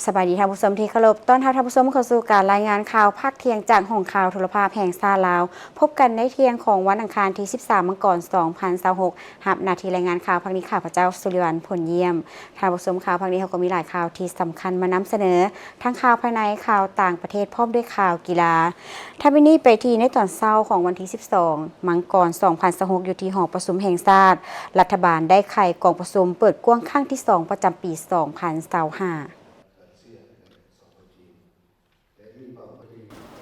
สบายดีท่านผู้ชมที่เคารพต้อนรับท่านผู้ชมเข้าสู่การรายงานข่าวภาคเที่ยงจากห้องข่าวโทรภาพแห่งชาติลาวพบกันในเที่ยงของวันอังคารที่ 13 มกราคม 2026หับหน้าที่รายงานข่าวภาคนี้ข้าพเจ้าสุริวัลย์ ผลเยี่ยมท่านผู้ชมข่าวภาคนี้เขาก็มีหลายข่าวที่สำคัญมานำเสนอทั้งข่าวภายในข่าวต่างประเทศพร้อมด้วยข่าวกีฬาท่านวินี่ไปที่ในตอนเช้าของวันที่ 12 มกราคม 2026อยู่ที่หอประชุมแห่งชาติรัฐบาลได้ไขกองประชุมเปิดกว้างครั้งที่ 2 ประจำปี 2025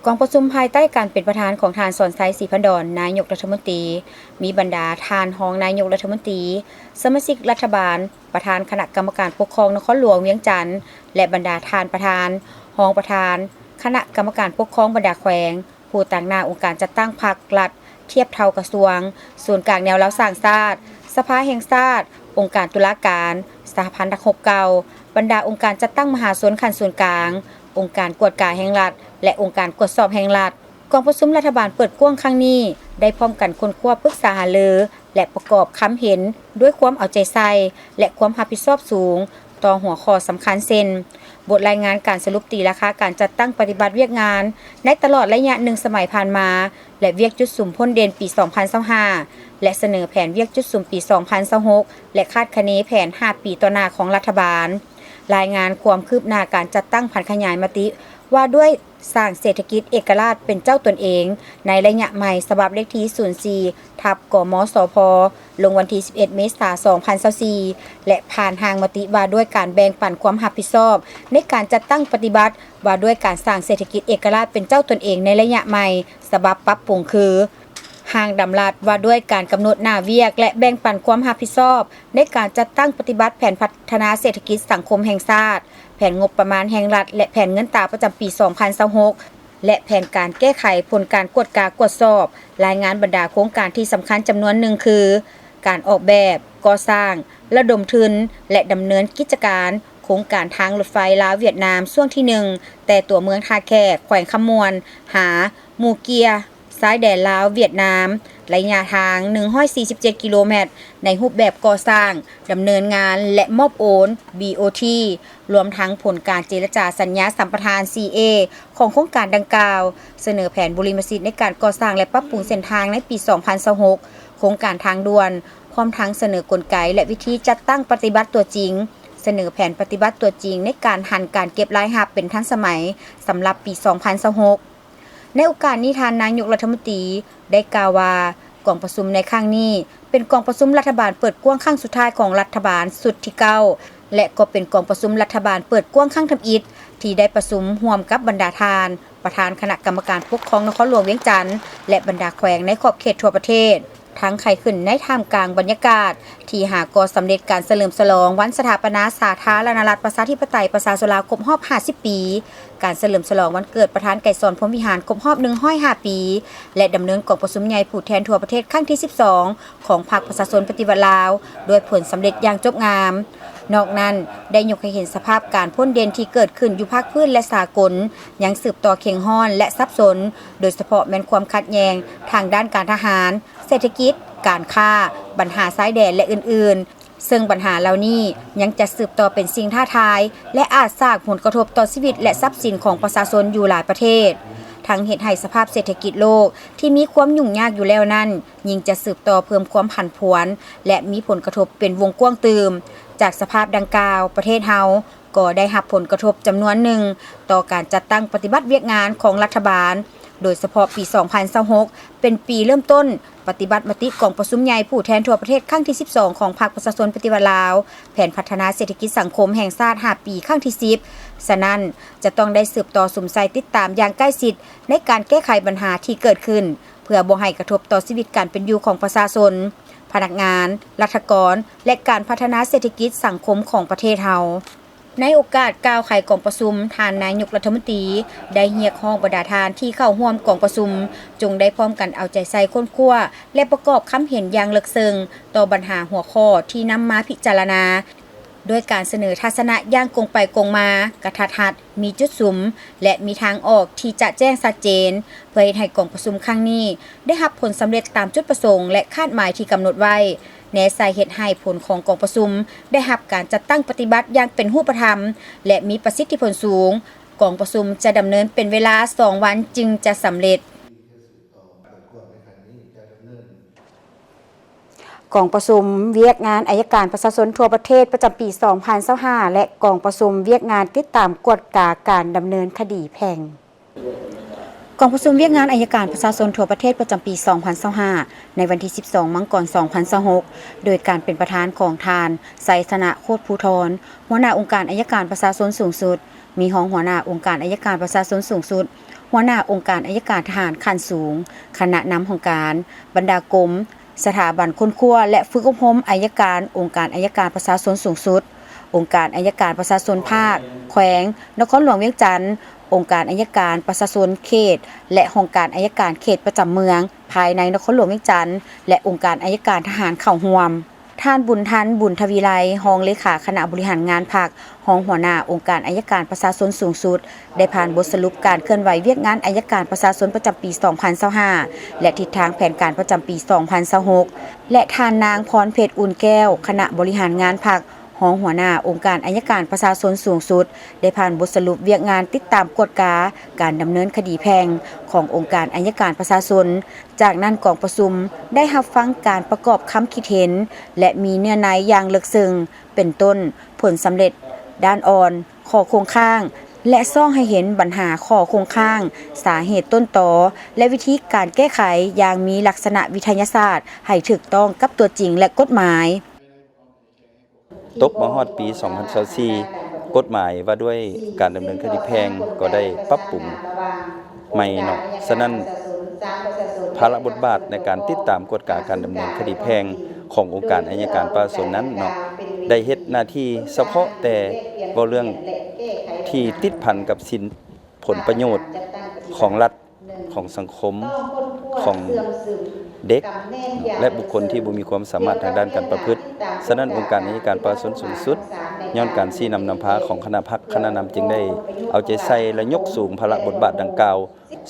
กองประชุมภายใต้การเป็นประธานของทานสอนไซศรีพันดรนายกรัฐมนตรีมีบรรดาทานรองนายกรัฐมนตรีสมาชิกรัฐบาลประธานคณะกรรมการปกครองนครหลวงเวียงจันทน์และบรรดาทานประธานรองประธานคณะกรรมการปกครองบรรดาแขวงผู้ต่างหน้าองค์การจัดตั้งพรรครัฐเทียบเท่ากระทรวงส่วนกลางแนวเล้าสร้างชาติสภาแห่งชาติองค์การตุลาการสหพันธ์นักรบเก่าบรรดาองค์การจัดตั้งมหาชนขันส่วนกลางองค์การกวดกาแห่งรัฐและองค์การกวดสอบแห่งรัฐกองประชุมรัฐบาลเปิดกว้างครั้งนี้ได้พร้อมกันค้นคว้าปรึกษาหารือและประกอบคำเห็นด้วยความเอาใจใส่และความรับผิดชอบสูงต่อหัวข้อสำคัญเช่นบทรายงานการสรุปตีราคาการจัดตั้งปฏิบัติเวียกงานในตลอดระยะ1สมัยผ่านมาและเวียกจุดสุ่มพ้นเดือนปี 2025และเสนอแผนเวียกจุดสุ่มปี 2026และคาดคะเนแผน 5 ปีต่อหน้าของรัฐบาลรายงานความคืบหน้าการจัดตั้งผันขยายมติว่าด้วยสร้างเศรษฐกิจเอกราชเป็นเจ้าตนเองในระยะใหม่ฉบับเลขที่04/กมสพลงวันที่11 เมษายน 2024และผ่านทางมติว่าด้วยการแบ่งปันความรับผิดชอบในการจัดตั้งปฏิบัติว่าด้วยการสร้างเศรษฐกิจเอกราชเป็นเจ้าตนเองในระยะใหม่ฉบับปรับปรุงคือห่างดำรัดว่าด้วยการกำหนดหน้าเวียกและแบ่งปันความรับผิดชอบในการจัดตั้งปฏิบัติแผนพัฒนาเศรษฐกิจสังคมแห่งชาติแผนงบประมาณแห่งรัฐและแผนเงินตราประจำปี 2026และแผนการแก้ไขผลการกวดกากวดสอบรายงานบรรดาโครงการที่สำคัญจำนวนหนึ่งคือการออกแบบก่อสร้างระดมทุนและดำเนินกิจการโครงการทางรถไฟลาวเวียดนามช่วงที่1แต่ตัวเมืองท่าแขกแขวงคำมวนหามูเกียซ้ายแดนลาวเวียดนามระยะทาง147กิโลเมตรในรูปแบบก่อสร้างดำเนินงานและมอบโอน BOT รวมทั้งผลการเจรจาสัญญาสัมปทาน CA ของโครงการดังกล่าวเสนอแผนบริมสิทธิ์ในการก่อสร้างและปรับปรุงเส้นทางในปี 2026โครงการทางด่วนพร้อมทั้งเสนอกลไกและวิธีจัดตั้งปฏิบัติตัวจริงเสนอแผนปฏิบัติตัวจริงในการหันการเก็บรายรับเป็นทันสมัยสำหรับปี 2026ในโอกาสนี้ทานนายกรัฐมนตรีได้กล่าวว่ากองประชุมในครั้งนี้เป็นกองประชุมรัฐบาลเปิดกว้างครั้งสุดท้ายของรัฐบาลสุดที่9และก็เป็นกองประชุมรัฐบาลเปิดกว้างครั้งทำอิฐที่ได้ประชุมร่วมกับบรรดาทานประธานคณะกรรมการปกครองนครหลวงเวียงจันทน์และบรรดาแขวงในขอบเขตทั่วประเทศทั้งไขขึ้นในท่ามกลางบรรยากาศที่หากสำเร็จการเฉลิมฉลองวันสถาปนาสาธารณรัฐประชาธิปไตยประชาชนลาวครบรอบ50 ปีการเฉลิมฉลองวันเกิดประธานไกรสอนพรหมวิหารครบรอบ105 ปีและดำเนินกองประชุมใหญ่ผู้แทนทั่วประเทศครั้งที่12ของพรรคประชาชนปฏิวัติลาวโดยผลสำเร็จอย่างจบงามนอกนั้นได้ยกให้เห็นสภาพการพ่นเด่นที่เกิดขึ้นอยู่ภาคพื้นและสากลยังสืบต่อเข่งห้อนและซับซ้อนโดยเฉพาะแม้นความขัดแย้งทางด้านการทหารเศรษฐกิจการค้าปัญหาชายแดนและอื่นๆซึ่งปัญหาเหล่านี้ยังจะสืบต่อเป็นสิ่งท้าทายและอาจสร้างผลกระทบต่อชีวิตและทรัพย์สินของประชาชนอยู่หลายประเทศทั้งเหตุให้สภาพเศรษฐกิจโลกที่มีความยุ่งยากอยู่แล้วนั้นยิ่งจะสืบต่อเพิ่มความผันผวนและมีผลกระทบเป็นวงกว้างเติมจากสภาพดังกล่าวประเทศเฮาก็ได้รับผลกระทบจำนวนหนึ่งต่อการจัดตั้งปฏิบัติเวียกงานของรัฐบาลโดยเฉพาะปี 2026เป็นปีเริ่มต้นปฏิบัติมติกองประชุมใหญ่ผู้แทนทั่วประเทศครั้งที่12ของพรรคประชาชนปฏิวัติลาวแผนพัฒนาเศรษฐกิจสังคมแห่งชาติ5 ปีครั้งที่10ฉะนั้นจะต้องได้สืบต่อสุมใส่ติดตามอย่างใกล้ชิดในการแก้ไขปัญหาที่เกิดขึ้นเพื่อบ่ให้กระทบต่อชีวิตการเป็นอยู่ของประชาชนพนักงานรัฐกรและการพัฒนาเศรษฐกิจสังคมของประเทศเฮาในโอกาสกล่าวไขกองประชุมทานนายกรัฐมนตรีได้เรียกร้องบรรดาทานที่เข้าร่วมกองประชุมจงได้พร้อมกันเอาใจใส่ค้นคว้าและประกอบคำเห็นอย่างลึกซึ้งต่อปัญหาหัวข้อที่นำมาพิจารณา โดยการเสนอทัศนะย่างกงไปกงมากระทัดรัดมีจุดสุมและมีทางออกที่จะแจ้งชัดเจนเพื่อให้กองประชุมครั้งนี้ได้รับผลสำเร็จตามจุดประสงค์และคาดหมายที่กำหนดไว้แนสาเหตุให้ผลของกองประชุมได้รับการจัดตั้งปฏิบัติอย่างเป็นรูปธรรมและมีประสิทธิผลสูงกองประชุมจะดำเนินเป็นเวลา2 วันจึงจะสำเร็จกองประชุมเวียกงานอัยการประชาชนทั่วประเทศประจำปี 2025 และกองประชุมเวียกงานติดตามกวดกาการดำเนินคดีแพ่งกองประชุมเวียกงานอัยการประชาชนทั่วประเทศประจำปี 2025 ในวันที่ 12 มังกร 2026 โดยการเป็นประธานของทานไสสนะโคตรภูธรหัวหน้าองค์การอัยการประชาชนสูงสุดมีรองหัวหน้าองค์การอัยการประชาชนสูงสุดหัวหน้าองค์การอัยการทหารขั้นสูงคณะนำของการบรรดากรมสถาบันค้นคว้าและฝึกอบรมอัยการองค์การอัยการประชาชนสูงสุดองค์การอัยการประชาชนภาคแขวงนครหลวงเวียงจันทน์องค์การอัยการประชาชนเขตและองค์การอัยการเขตประจำเมืองภายในนครหลวงเวียงจันทน์และองค์การอัยการทหารเข้าร่วมท่านบุญทันบุญทวีไลรองเลขาคณะบริหารงานพรรครองหัวหน้าองค์การอัยการประชาชนสูงสุดได้ผ่านบทสรุปการเคลื่อนไหวเวียกงานอัยการประชาชนประจำปี 2025 และทิศทางแผนการประจำปี 2026 และท่านนางพรเพชรอุ่นแก้วคณะบริหารงานพรรครองหัวหน้าองค์การอัยการประชาชนสูงสุดได้ผ่านบทสรุปเวียกงานติดตามกวดกาการดำเนินคดีแพ่งขององค์การอัยการประชาชนจากนั้นกองประชุมได้รับฟังการประกอบคำคิดเห็นและมีเนื้อในอย่างลึกซึ้งเป็นต้นผลสำเร็จด้านอ่อนข้อคงข้างและซ่องให้เห็นปัญหาข้อคงข้างสาเหตุต้นตอและวิธีการแก้ไขอย่างมีลักษณะวิทยาศาสตร์ให้ถูกต้องกับตัวจริงและกฎหมายตบมาฮอดปี 2024 กฎหมายว่าด้วยการดำเนินคดีแพ่งก็ได้ปรับปรุงใหม่เนาะฉะนั้นภาระบทบาทในการติดตามกฎกาการดำเนินคดีแพ่งขององค์การอัยการประชาชนนั้นเนาะได้เฮ็ดหน้าที่เฉพาะแต่บ่เรื่องที่ติดพันกับสินผลประโยชน์ของรัฐของสังคมของเด็กและบุคคลที่บ่มีความสามารถทางด้านการประพฤติฉะนั้นองค์การอัยการประชาชนสูงสุดย้อนการชี้นำพาของคณะพรรคคณะนำจึงได้เอาใจใส่และยกสูงภาระบทบาทดังกล่าว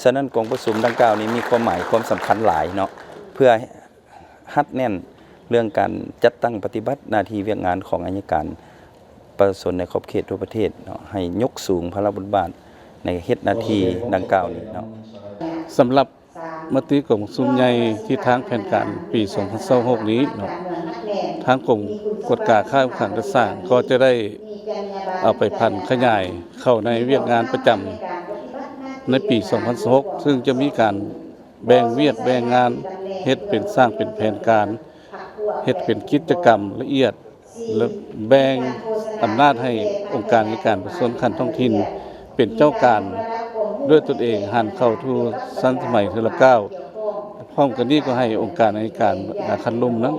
ฉะนั้นกองประชุมดังกล่าวนี้มีความหมายความสำคัญหลายเนาะเพื่อฮัดแน่นเรื่องการจัดตั้งปฏิบัติหน้าที่เวียกงานของอัยการประชาชนในขอบเขตทั่วประเทศเนาะให้ยกสูงภาระบทบาทในเฮ็ดหน้าที่ดังกล่าวนี้เนาะสำหรับมติกรมประชุมใหญ่ที่ทางแผนการปี 2026 นี้เนาะทางกรมกฎกาข้ามขังกระสร้างก็จะได้เอาไปพันขยายเข้าในเวียกงานประจำในปี 2026 ซึ่งจะมีการแบ่งเวียกแบ่งงานเฮ็ดเป็นสร้างเป็นแผนการเฮ็ดเป็นกิจกรรมละเอียดและแบ่งอำนาจให้องค์การในการประชาชนขั้นท้องถิ่นเป็นเจ้าการด้วยตนเองหันเข้าทั่วสั้นสมัยเทอละก้าวพร้อมกันนี้ก็ให้องค์การในการคันลุ่มนั้น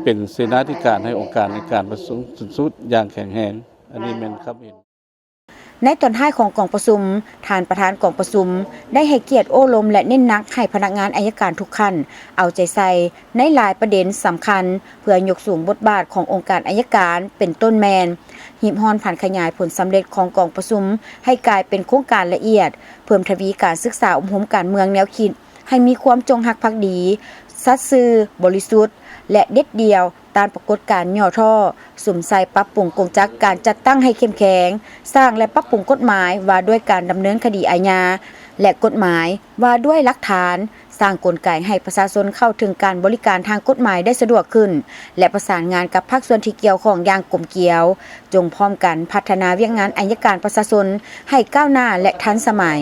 เป็นเสนาธิการให้องค์การในการประชุมสุดอย่างแข็งแรงอันนี้แม่นครับเห็นในตอนท้ายของกองประชุมท่านประธานกองประชุมได้ให้เกียรติโอ้ลมและเน้นหนักให้พนักงานอัยการทุกขั้นเอาใจใส่ในหลายประเด็นสำคัญเพื่อยกสูงบทบาทขององค์การอัยการเป็นต้นแมนหีบฮอนผ่านขยายผลสำเร็จของกองประชุมให้กลายเป็นโครงการละเอียดเพิ่มทวีการศึกษาอบรมการเมืองแนวคิดให้มีความจงรักภักดีสัตย์ซื่อบริสุทธิ์และเด็ดเดี่ยวตามปรากฏการณ์ย่อท่อสุ่มใส่ปรับปรุงกงจักการจัดตั้งให้เข้มแข็งสร้างและปรับปรุงกฎหมายว่าด้วยการดำเนินคดีอาญาและกฎหมายว่าด้วยหลักฐานสร้างกลไกให้ประชาชนเข้าถึงการบริการทางกฎหมายได้สะดวกขึ้นและประสานงานกับภาคส่วนที่เกี่ยวข้องอย่างกลมเกลียวจงพร้อมกันพัฒนาเวียกงานอัยการประชาชนให้ก้าวหน้าและทันสมัย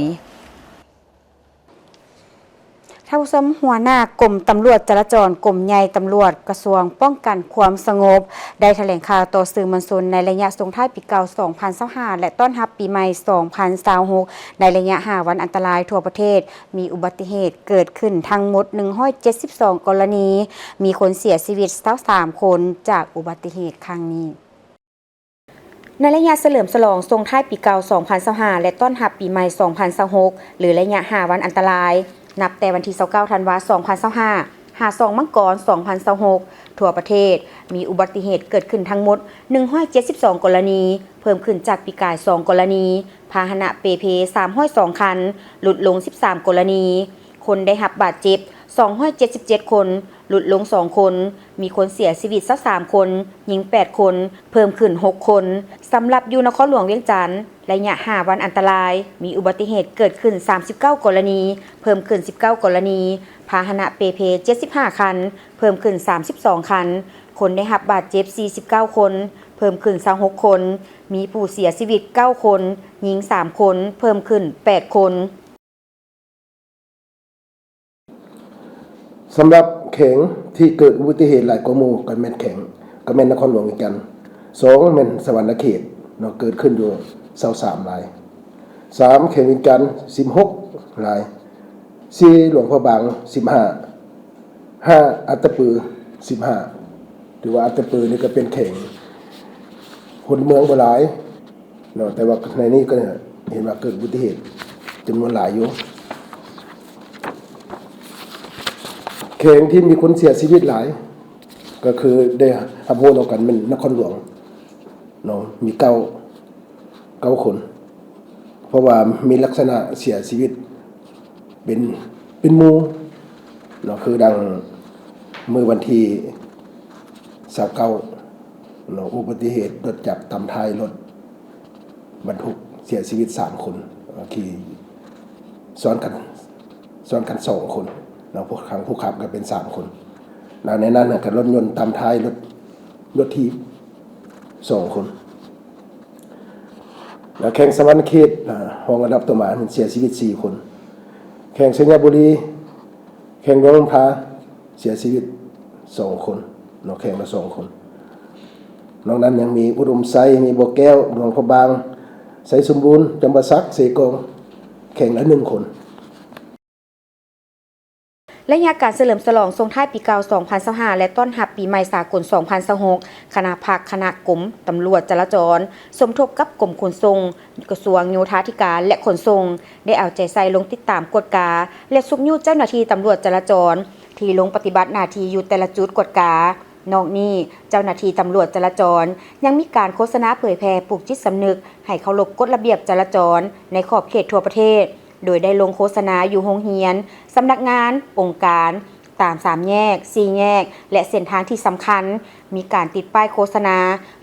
ท่านผู้ชมหัวหน้ากรมตำรวจจราจรกรมใหญ่ตำรวจกระทรวงป้องกันความสงบได้แถลงข่าวต่อสื่อมวลชนในระยะส่งท้ายปีเก่า 2025 และต้อนรับปีใหม่ 2026 ในระยะ 5 วันอันตรายทั่วประเทศมีอุบัติเหตุเกิดขึ้นทั้งหมด 172 กรณีมีคนเสียชีวิต23 คนจากอุบัติเหตุครั้งนี้ในระยะเฉลิมฉลองส่งท้ายปีเก่า 2025 และต้อนรับปีใหม่ 2026 หรือระยะ 5 วันอันตรายนับแต่วันที่ 29 ธันวาคม 2025 52มังกร2026ทั่วประเทศมีอุบัติเหตุเกิดขึ้นทั้งหมด172กรณีเพิ่มขึ้นจากปีกาย2กรณีพาหนะเปเพ302คันลดลง13กรณีคนได้รับบาดเจ็บ277คนลดลง2คนมีคนเสียชีวิต23คนหญิง8คนเพิ่มขึ้น6คนสำหรับอยู่นครหลวงเวียงจันทน์ระยะ5วันอันตรายมีอุบัติเหตุเกิดขึ้น39กรณีเพิ่มขึ้น19กรณีพาหนะเปเพ75คันเพิ่มขึ้น32คันคนได้รับบาดเจ็บ49คนเพิ่มขึ้น26คนมีผู้เสียชีวิต9คนหญิง3คนเพิ่มขึ้น8คนสำหรับแข็งที่เกิดอุบัติเหตุหลายกว่าหมู่ก็แม่นแข็งก็แม่นนครหลวงอีกกัน2แม่นสวรรณเขตเนาะเกิดขึ้นอยู่23ราย3แข็งอีกกัน16ราย4หลวงพระบาง15 5อัตตปือ15ถือว่าอัตตปือนี่ก็เป็นแข็งคนเมืองบ่หลายเนาะแต่ว่าในนี้ก็เห็นว่าเกิดอุบัติเหตุจำนวนหลายอยู่แข่งที่มีคนเสียชีวิตหลายก็คือได้หับโหนกันมันนครหลวงเนาะมีเก้าคนเพราะว่ามีลักษณะเสียชีวิตเป็นหมู่เนาะคือดังมือวันที่29เนาะอุบัติเหตุรถจักรตำท้ายรถบรรทุกเสียชีวิต3คนขี่ซ้อนกัน2คนเราพวกขังผู้ขับก็เป็น3คนแล้วในนั้นก็รถยนต์ตามท้ายรถทีบ2คนแล้วแข่งสวรรณเขตห้องอันดับต่อมาเสียชีวิต4คนแข่งสัญญาบุรีแข่งหลวงพาเสียชีวิต2คนเนาะแข่งละ2คนนอกนั้นยังมีอุดมไซมีบ่อแก้วหลวงพระบางไสสมบูรณ์จำปาสักเสกองแข่งละ1คนและงานการเฉลิมฉลองทรงท้ายปีเก่า2025และต้อนรับปีใหม่สากล2026คณะภาคคณะกรมตำรวจจราจรสมทบกับกรมขนส่งกระทรวงโยธาธิการและขนส่งได้เอาใจใส่ลงติดตามกฎกาและสุกยุเจ้าหน้าที่ตำรวจจราจรที่ลงปฏิบัติหน้าที่อยู่แต่ละจุดกฎกานอกนี้เจ้าหน้าที่ตำรวจจราจรยังมีการโฆษณาเผยแพร่ปลุกจิตสำนึกให้เคารพกฎระเบียบจราจรในขอบเขตทั่วประเทศโดยได้ลงโฆษณาอยู่โรงเรียนสำนักงานองค์การตาม3แยก4แยกและเส้นทางที่สำคัญมีการติดป้ายโฆษณา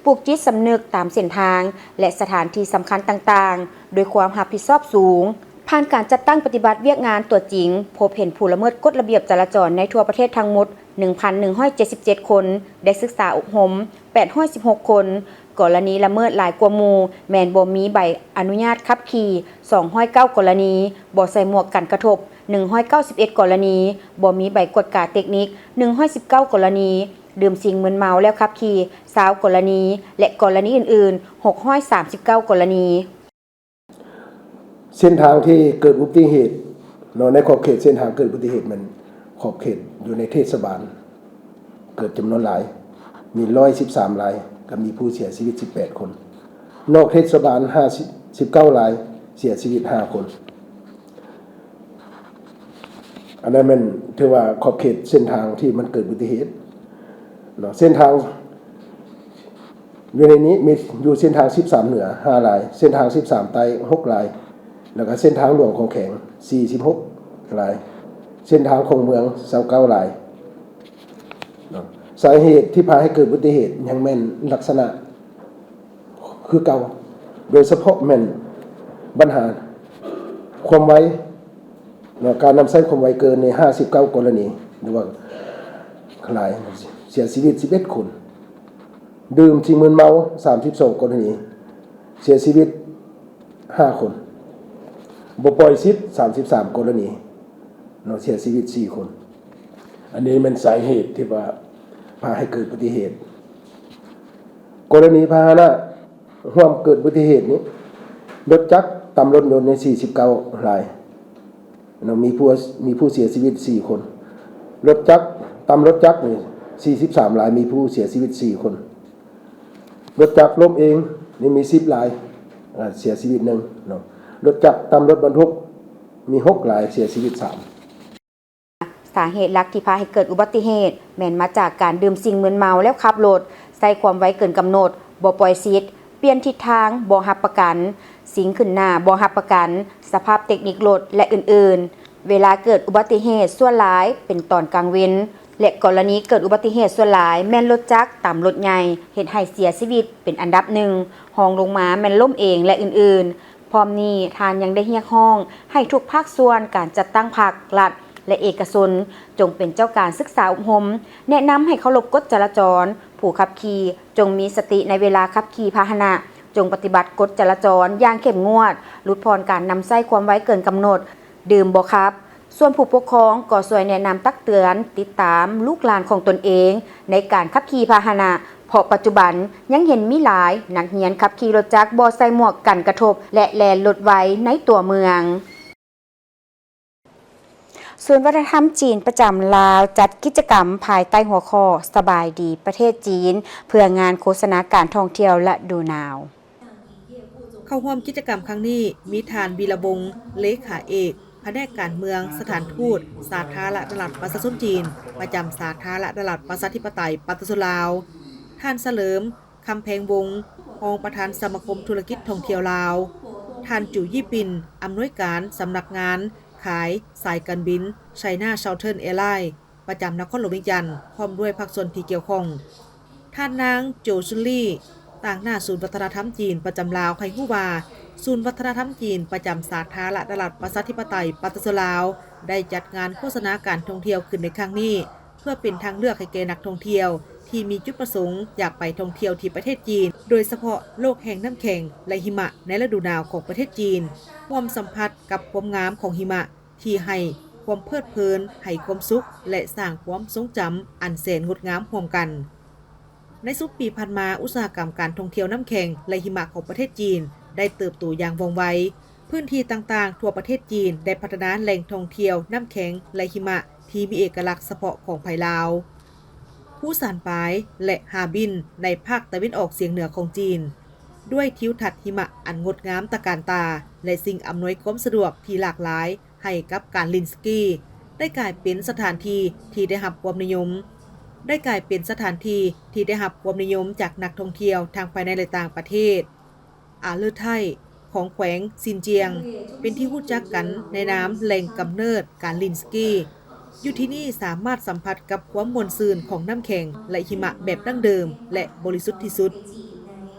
ปลุกจิตสำนึกตามเส้นทางและสถานที่สำคัญต่างๆโดยความรับผิดชอบสูงผ่านการจัดตั้งปฏิบัติเวียกงานตัวจริงพบเห็นผู้ละเมิดกฎระเบียบจราจรในทั่วประเทศทั้งหมด 1,177 คนได้ศึกษาอบรม816คนกรณีละเมิดหลายกว่าหมู่แม่นบ่มีใบอนุญาตขับขี่209กรณีบ่ใส่หมวกกันกระทบ191กรณีบ่มีใบกวดกาเทคนิค119กรณีดื่มสิ่งมึนเมาแล้วขับขี่20กรณีและกรณีอื่นๆ639กรณีเส้นทางที่เกิดอุบัติเหตุในขอบเขตเส้นทางเกิดอุบัติเหตุมันขอบเขตอยู่ในเทศบาลเกิดจำนวนหลายมี113รายก็มีผู้เสียชีวิต18คนนอกเทศบาล19รายเสียชีวิต5คนอันนั้นมันถือว่าขอบเขตเส้นทางที่มันเกิดอุบัติเหตุเส้นทางอยู่ในนี้มีอยู่เส้นทาง13เหนือ5รายเส้นทาง13ใต้6รายแล้วก็เส้นทางหลวงของแข็ง46รายเส้นทางของเมือง29รายสาเหตุที่พาให้เกิดอุบัติเหตุยังแม่นลักษณะคือเก่าโดยเฉพาะแม่นปัญหาความไวการนำใช้ความไวเกินใน59กรณีหรือว่าหลายเสียชีวิต11คนดื่มสิ่งมึนเมา32กรณีเสียชีวิต5คนบ่ปล่อยสิทธิ์33กรณีเสียชีวิต4คนอันนี้มันสาเหตุที่ว่าพาให้เกิดอุบัติเหตุกรณีพาหนะร่วมเกิดอุบัติเหตุนี้รถจักรตำรถยนต์ใน49รายมีผู้เสียชีวิต4คนรถจักรตำรถจักรนี่43รายมีผู้เสียชีวิต4คนรถจักรล้มเองนี่มี10รายเสียชีวิต1เนาะรถจักรตำรถบรรทุกมี6รายเสียชีวิต3 สาเหตุหลักที่พาให้เกิดอุบัติเหตุแม่นมาจากการดื่มสิ่งมึนเมาแล้วขับรถใส่ความไวเกินกำหนดบ่ปล่อยซีทเปลี่ยนทิศทางบ่รับประกันสิงขึ้นหน้าบ่รับประกันสภาพเทคนิครถและอื่นๆเวลาเกิดอุบัติเหตุส่วนหลายเป็นตอนกลางเว้นและกรณีเกิดอุบัติเหตุส่วนหลายแม่นรถจักรต่ำรถใหญ่เฮ็ดให้เสียชีวิตเป็นอันดับหนึ่งรองลงมาแม่นล้มเองและอื่นๆพร้อมนี้ทานยังได้เรียกร้องให้ทุกภาคส่วนการจัดตั้งภาครัฐและเอกชนจงเป็นเจ้าการศึกษาอบรมแนะนำให้เคารพกฎจราจรผู้ขับขี่จงมีสติในเวลาขับขี่พาหนะจงปฏิบัติกฎจราจรอย่างเข้มงวดลดพรการนำไส้ความไว้เกินกำหนดดื่มบ่ครับส่วนผู้ปกครองก็ช่วยแนะนำตักเตือนติดตามลูกหลานของตนเองในการขับขี่พาหนะเพราะปัจจุบันยังเห็นมีหลายนักเรียนขับขี่รถจักรบ่ใส่หมวกกันกระทบและแล่นรถไว้ในตัวเมืองศูนย์วัฒนธรรมจีนประจำลาวจัดกิจกรรมภายใต้หัวข้อสบายดีประเทศจีนเพื่องานโฆษณาการท่องเที่ยวและดูหนาวเข้าร่วมกิจกรรมครั้งนี้มีทานวีระวงศ์เลขาเอกแผนกการเมืองสถานทูตสาธารณรัฐประชาชนจีนประจำสาธารณรัฐประชาธิปไตยประชาชนลาวท่านเฉลิมคำแพงวงศ์รองประธานสมาคมธุรกิจท่องเที่ยวลาวท่านจูยี่ปินอำนวยการสำนักงานขายสายการบินไชน่าเชลเทิร์นแอร์ไลน์ประจำนครหลวงเวียงจันทร์พร้อมด้วยภาคส่วนที่เกี่ยวข้องท่านนางโจซุนลี่ต่างหน้าศูนย์วัฒนธรรมจีนประจำลาวไคฮู้วาศูนย์วัฒนธรรมจีนประจำสาธารณรัฐประชาธิปไตยประชาชนลาวได้จัดงานโฆษณาการท่องเที่ยวขึ้นในครั้งนี้เพื่อเป็นทางเลือกให้แก่นักท่องเที่ยวที่มีจุดประสงค์อยากไปท่องเที่ยวที่ประเทศจีนโดยเฉพาะโลกแห่งน้ำแข็งและหิมะในฤดูหนาวของประเทศจีนความสัมผัสกับความงามของหิมะที่ให้ความเพลิดเพลินให้ความสุขและสร้างความทรงจำอันแสนงดงามร่วมกันในสุดปีผ่านมาอุตสาหกรรมการท่องเที่ยวน้ำแข็งและหิมะของประเทศจีนได้เติบโตอย่างว่องไวพื้นที่ต่างๆทั่วประเทศจีนได้พัฒนาแหล่งท่องเที่ยวน้ำแข็งและหิมะที่มีเอกลักษณ์เฉพาะของไผ่ลาวผู้ซานปายและฮาร์บินในภาคตะวันออกเฉียงเหนือของจีนด้วยทิวทัศน์หิมะอันงดงามตระการตาและสิ่งอำนวยความสะดวกที่หลากหลายให้กับการลินสกีได้กลายเป็นสถานที่ที่ได้รับความนิยมจากนักท่องเที่ยวทางภายในและต่างประเทศอาเลอไทของแขวงซินเจียงเป็นที่รู้จักกันในนามแหล่งกำเนิดการลินสกีอยู่ที่นี่สามารถสัมผัสกับความม่วนซื่นของน้ำแข็งและหิมะแบบดั้งเดิมและบริสุทธิ์ที่สุด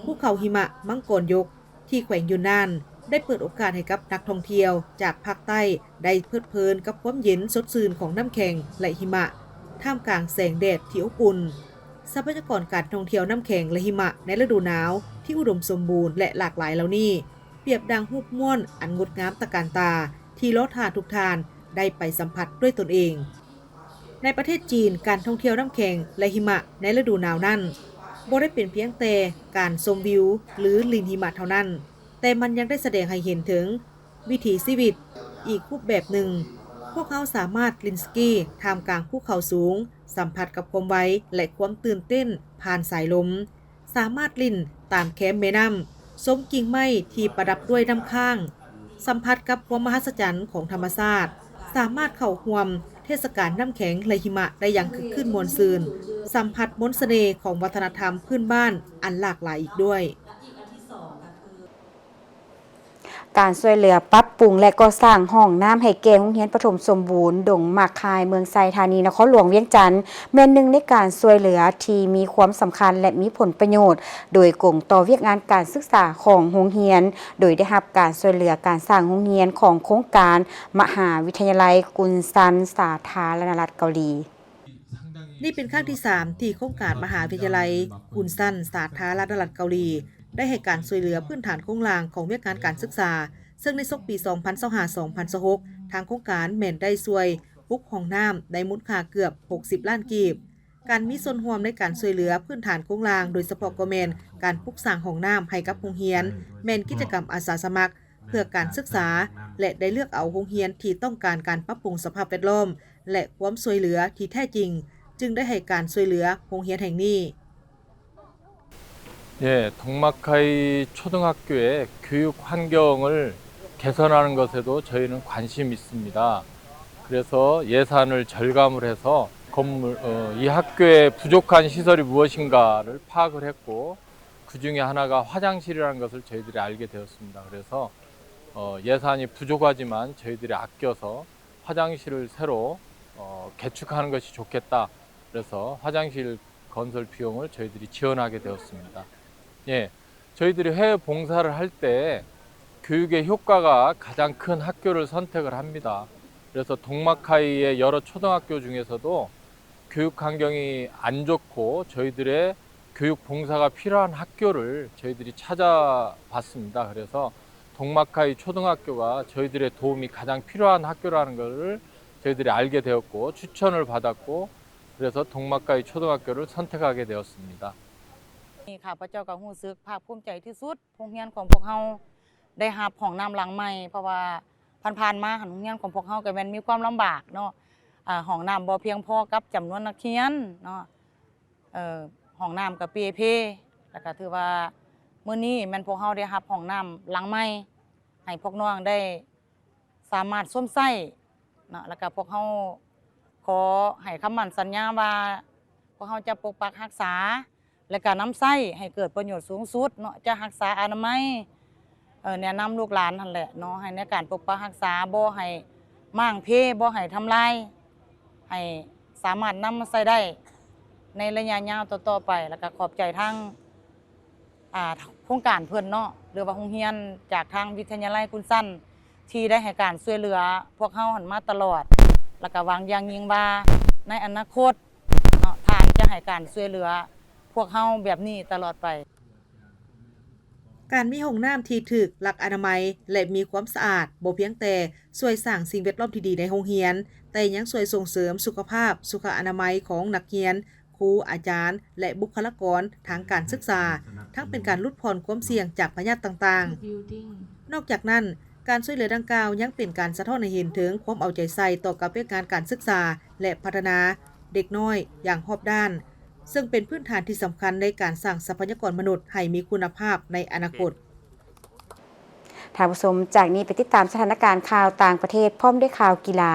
ภูเขาหิมะมังกรยกที่แขวงยูนนานได้เปิดโอกาสให้กับนักท่องเที่ยวจากภาคใต้ได้เพลิดเพลินกับความเย็นสดชื่นของน้ำแข็งและหิมะท่ามกลางแสงแดดที่อบอุ่นทรัพยากรการท่องเที่ยวน้ำแข็งและหิมะในฤดูหนาวที่อุดมสมบูรณ์และหลากหลายเหล่านี้เปรียบดังรูปม่วนอันงดงามตระการตาที่ล้อทาทุกทานได้ไปสัมผัสด้วยตนเองในประเทศจีนการท่องเที่ยวน้ำแข็งและหิมะในฤดูหนาวนั้นบ่ได้เป็นเพียงแต่การชมวิวหรือลินหิมะเท่านั้นแต่มันยังได้แสดงให้เห็นถึงวิถีชีวิตอีกรูปแบบหนึ่งพวกเขาสามารถลินสกีท่ามกลางภูเขาสูงสัมผัสกับความไวและความตื่นเต้นผ่านสายลมสามารถลินตามแคมแม่น้ำชมกิ่งไม้ที่ประดับด้วยน้ำค้างสัมผัสกับความมหัศจรรย์ของธรรมชาติสามารถเข้าร่วมเทศกาลน้ำแข็งและหิมะได้อย่างคึกคืนม่วนซื่นสัมผัสมนต์เสน่ห์ของวัฒนธรรมพื้นบ้านอันหลากหลายอีกด้วย การช่วยเหลือปรับปรุงและก่อสร้างห้องน้ำให้แก่โรงเรียนประถมสมบูรณ์ดงหมากคายเมืองไซธานีนครหลวงเวียงจันทน์แม่นหนึ่งในการช่วยเหลือที่มีความสำคัญและมีผลประโยชน์โดยกงต่อเวียกงานการศึกษาของโรงเรียนโดยได้รับการช่วยเหลือการสร้างโรงเรียนของโครงการมหาวิทยาลัยกุนซันสาธารณรัฐเกาหลีนี่เป็นครั้งที่ 3 ที่โครงการมหาวิทยาลัยกุนซันสาธารณรัฐเกาหลีได้ให้การช่วยเหลือพื้นฐานโครงล่างของเวียกงานการศึกษาซึ่งในปี 2025-2026 ทางโครงการแม่นได้ช่วยปุกห้องน้ำได้มูลค่าเกือบ 60 ล้านกีบการมีส่วนร่วมในการช่วยเหลือพื้นฐานโครงล่างโดยเฉพาะก็แม่นการปลูกสร้างห้องน้ำให้กับโรงเรียนแม่นกิจกรรมอาสาสมัครเพื่อการศึกษาและได้เลือกเอาโรงเรียนที่ต้องการการปรับปรุงสภาพแวดล้อมและความช่วยเหลือที่แท้จริงจึงได้ให้การช่วยเหลือโรงเรียนแห่งนี้덕마카이 초등학교의 교육 환경을 개선하는 것에도 저희는 관심이 있습니다. 그래서 예산을 절감을 해서 이 학교에 부족한 시설이 무엇인가를 파악을 했고 그 중에 하나가 화장실이라는 것을 저희들이 알게 되었습니다. 그래서 예산이 부족하지만 저희들이 아껴서 화장실을 새로 개축하는 것이 좋겠다. 그래서 화장실 건설 비용을 저희들이 지원하게 되었습니다. 예, 저희들이 해외 봉사를 할 때 교육의 효과가 가장 큰 학교를 선택을 합니다. 그래서 동막하이의 여러 초등학교 중에서도 교육 환경이 안 좋고 저희들의 교육 봉사가 필요한 학교를 저희들이 찾아봤습니다. 그래서 동막하이 초등학교가 저희들의 도움이 가장 필요한 학교라는 것을 저희들이 알게 되었고 추천을 받았고 그래서 동막하이 초등학교를 선택하게 되었습니다. ข้าพเจ้าก็รู้สึกภาคภูมิใจที่สุดโรงเรียนของพวกเฮาได้รับห้องน้ำหลังใหม่เพราะว่าผ่านๆมาโรงเรียนของพวกเฮาก็แม่นมีความลำบากเนาะห้องน้ำบ่เพียงพอกับจำนวนนักเรียนเนาะห้องน้ำก็เปียเพแล้วก็ถือว่ามื้อนี้แม่นพวกเฮาได้รับห้องน้ำหลังใหม่ให้พวกน้องได้สามารถสวมใช้เนาะแล้วก็พวกเฮาขอให้คำมั่นสัญญาว่าพวกเฮาจะปกปักรักษาและการนำไส้ให้เกิดประโยชน์สูงสุดเนาะจะรักษาอนามัยแนะนำลูกหลานนั่นแหละเนาะให้ในการปกปักรักษาบ่ให้มั่างเพบ่ให้ทำลายให้สามารถนำมาใช้ได้ในระยะยาวต่อๆไปแล้วก็ขอบใจทั้งโครงการเพิ่นเนาะหรือว่าโรงเรียนจากทางวิทยาลัยคุณสั้นที่ได้ให้การช่วยเหลือพวกเฮาหันมาตลอดแล้วก็หวังอย่างยิ่งว่าในอนาคตเนาะทางจะให้การช่วยเหลือพวกเฮาแบบนี้ตลอดไป การมีห้องน้ำที่ถูกหลักอนามัยและมีความสะอาดบ่เพียงแต่ช่วยสร้างสิ่งแวดล้อมที่ดีในโรงเรียนแต่ยังช่วยส่งเสริมสุขภาพสุขอนามัยของนักเรียนครูอาจารย์และบุคลากรทางการศึกษาทั้งเป็นการลดผ่อนความเสี่ยงจากพยาธิต่างๆนอกจากนั้นการช่วยเหลือดังกล่าวยังเป็นการสะท้อนให้เห็นถึงความเอาใจใส่ต่อกับการศึกษาและพัฒนาเด็กน้อยอย่างรอบด้านซึ่งเป็นพื้นฐานที่สำคัญในการสร้างทรัพยากรมนุษย์ให้มีคุณภาพในอนาคต ท่านผู้ชมจากนี้ไปติดตามสถานการณ์ข่าวต่างประเทศพร้อมด้วยข่าวกีฬา